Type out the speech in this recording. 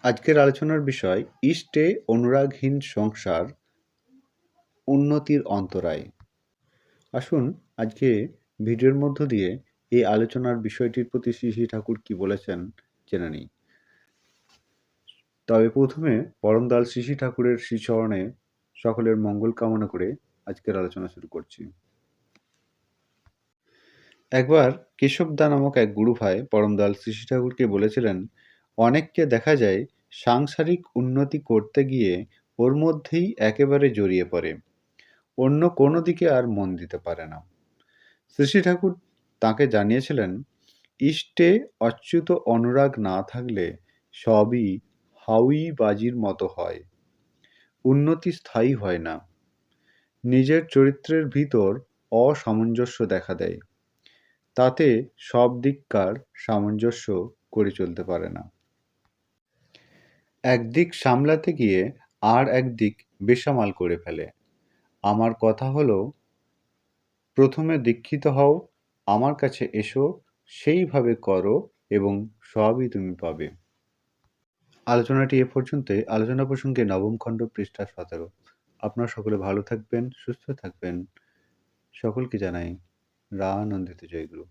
আজকের আলোচনার বিষয় ইষ্টে অনুরাগহীন সংসার উন্নতির অন্তরায়। আসুন আজকে ভিডিওর মধ্য দিয়ে এই আলোচনার বিষয়টির প্রতি শ্রী শ্রী ঠাকুর কি বলেছেন জেনে নিই। তবে প্রথমে পরমদয়াল শ্রী শ্রী ঠাকুরের শ্রীচরণে সকলের মঙ্গল কামনা করে আজকের আলোচনা শুরু করছি। একবার কেশবদা নামক এক গুরুভাই পরমদয়াল শ্রী শ্রী ঠাকুরকে বলেছিলেন, অনেককে দেখা যায় সাংসারিক উন্নতি করতে গিয়ে ওর মধ্যেই একেবারে জড়িয়ে পড়ে, অন্য কোনো দিকে আর মন দিতে পারে না। শ্রী শ্রী ঠাকুর তাঁকে জানিয়েছিলেন, ইষ্টে অচ্যুত অনুরাগ না থাকলে সবই হাউই বাজির মতো হয়, উন্নতি স্থায়ী হয় না, নিজের চরিত্রের ভিতর অসামঞ্জস্য দেখা দেয়, তাতে সব দিককার সামঞ্জস্য করে চলতে পারে না। একদিক সামলাতে গিয়ে আর একদিক বেসামাল করে ফেলে। আমার কথা হলো, প্রথমে দীক্ষিত হও, আমার কাছে এসো, সেইভাবে করো এবং সবই তুমি পাবে। আলোচনাটি এ পর্যন্তই। আলোচনা প্রসঙ্গে নবম খণ্ড পৃষ্ঠা 17। আপনারা সকলে ভালো থাকবেন, সুস্থ থাকবেন। সকলকে জানাই রানন্দিত জয়গুরু।